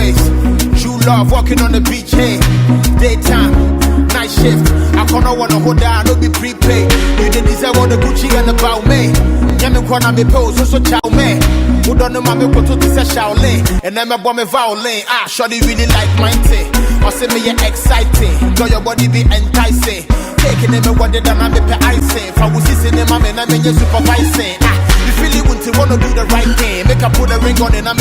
face. True love, walking on the beach, hey. Daytime, night shift. I can't wanna hold down, no be prepaid. You didn't deserve all the Gucci and the Balmain. Yamin Kwana me pose, so chow man. Who don't know my me put to this a Shaolin. And then my bomb me violin. Ah, shawty really like mine thing. Or say me you're exciting. Girl, your body be enticing. Taking them what they done, I'm a icing. If I was sitting in my man, I'm in your supervising. Ah, you feel it when you wanna do the right thing. Make a put a ring on it, I'm